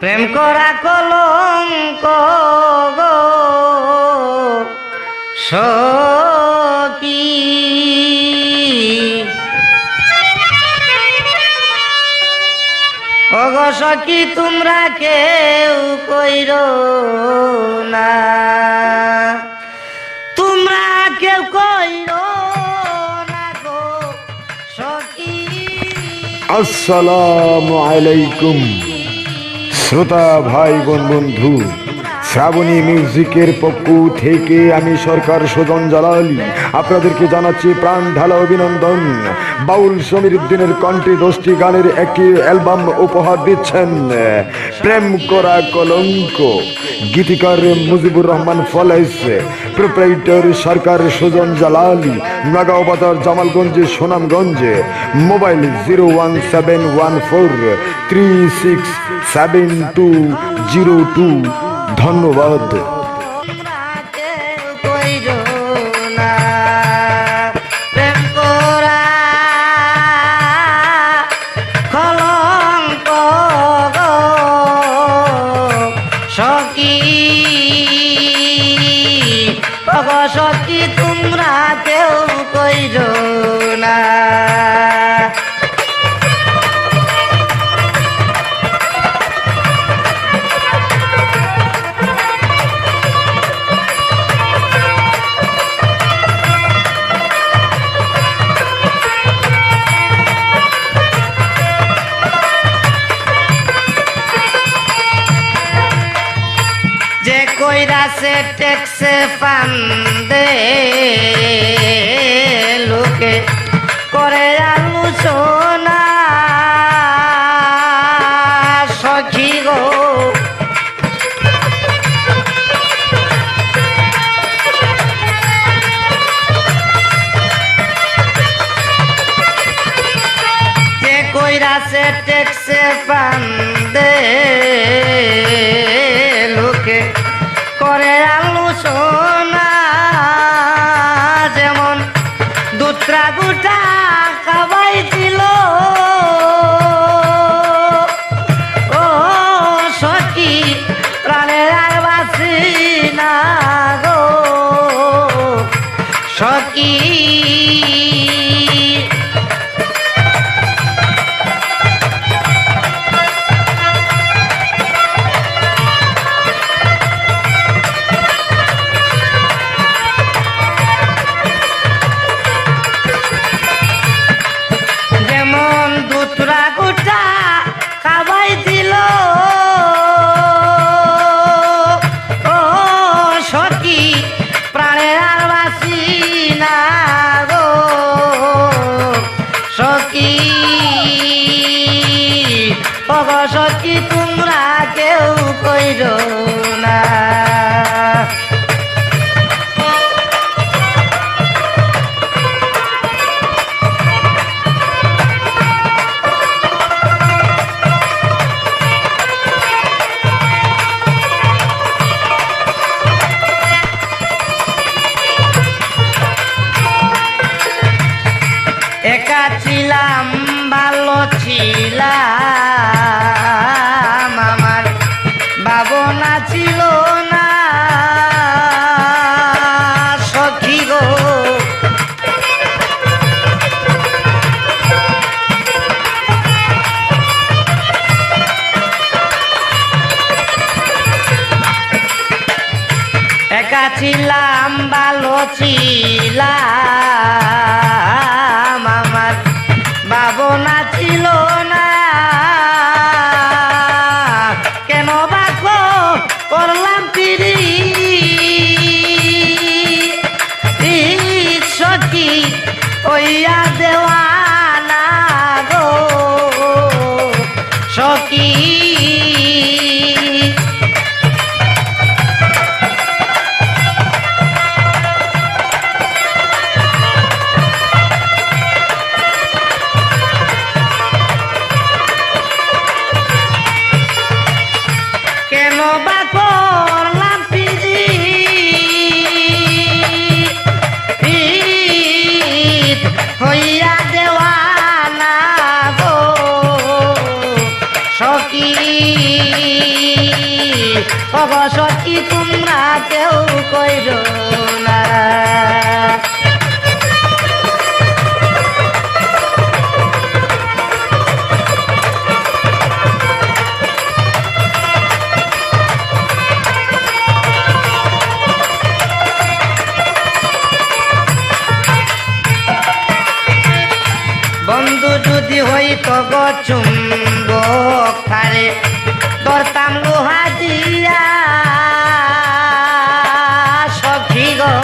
প্রেম করা কলঙ্ক গো সখী ওগো সখী তোমরা কেউ কইরো না, তোমরা কেউ কইরো না গো সখী। আসসালামু আলাইকুম শ্রোতা ভাই বোন বন্ধু, শ্রাবণী মিউজিকের পক্ষ থেকে আমি সরকার সুজন জালালি আপনাদেরকে জানাচ্ছি প্রাণ ঢালা অভিনন্দন। বাউল সমীর উদ্দিনের কণ্ঠে 10টি গানের একটি অ্যালবাম উপহার দিচ্ছেন প্রেম করা কলঙ্ক। গীতিকার মুজিবুর রহমান ফলেস, প্রোপ্রাইটার সরকার সুজন জালালি, নাগাঁও বাজার, জামালগঞ্জে, সুনামগঞ্জে। মোবাইল 01713672202। ধন্যবাদ। সখী তোমরা কেউ কইরো না, যে কইরাছে ট্যাক্সে ফান্দে লোকে করে আলোচনা সখী গো। যে কইরাছে ট্যাক্সে ফান্দে লোকে করে আলোচনা, যেমন দুত্রা গুটা খাবাই দিল ও সখী প্রাণের আর বাসি না গো সখী। সখী তোমরা কেউ কইরো না, একা ছিলাম ভালো ছিলাম, আমার ভাবনা ছিল না সখী গো। একা ছিলাম ভালো ছিলাম, আমার ভাবনা ছিল না, কেন বা করলাম পিরি সখী ওইয়া দেওয়ানা গো সখী। কেন বা করলাম পিরি হইয়া দেওয়ানা গো সখী। অবসতি তোমরা কেউ কইর না। বন্ধু যদি হইত গো চুম্বক তারে ধরতাম লোহা দিয়া সখী গো।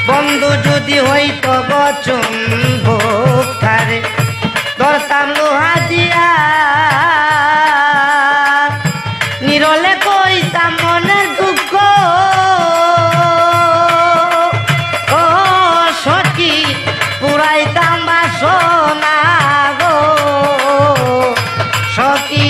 বন্ধু যদি হইত গো চুম্বক তারে ধরতাম লোহা দিয়া নিরলে কইতাম মনের দুঃখ ও সখী পুরাইতাম বাসনা গো সখী।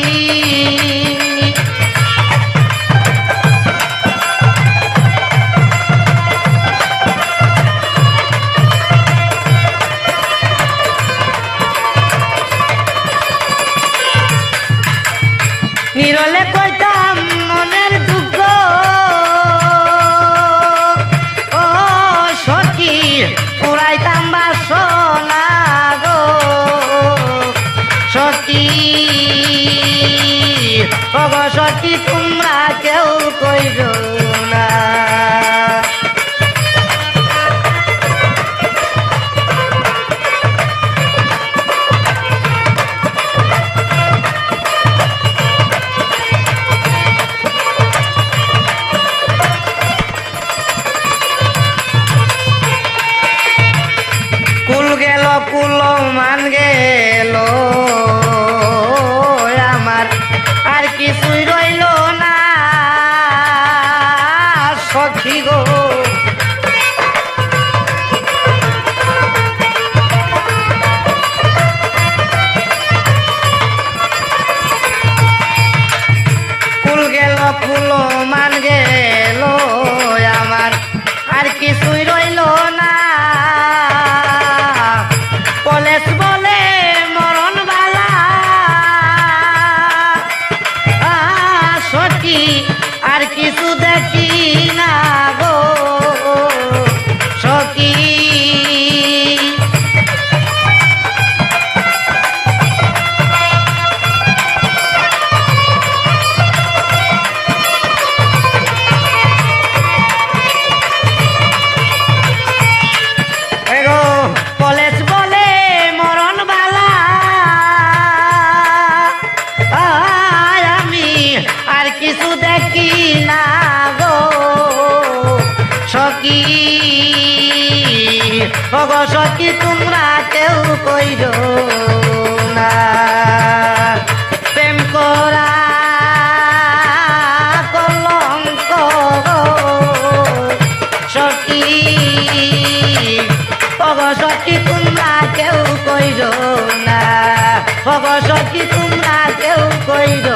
নিরলে কইতাম মনের দুঃখ ও সখী পুরাইতাম বাসনা গো সখী। ও গো সখী তোমরা কেউ কইর না। কুল গেল কুল মান গেল আমার আর কিছুই রইল না সখী গো। কুল গেল কুল মান গেল আমার আর কিছুই রইল না। কলেজ বলে মরণ বালা সখী আর কিছু দেখি না গো সখী। কলেজ বলে মরণ বালা আমি আর কিছু দেখি না গো সখী। ও গো সখী তোমরা কেউ কইর না। প্রেম করা কলঙ্ক গো সখী। ও গো সখী তোমরা কেউ কইর না। ও গো সখী তোমরা কেউ কইর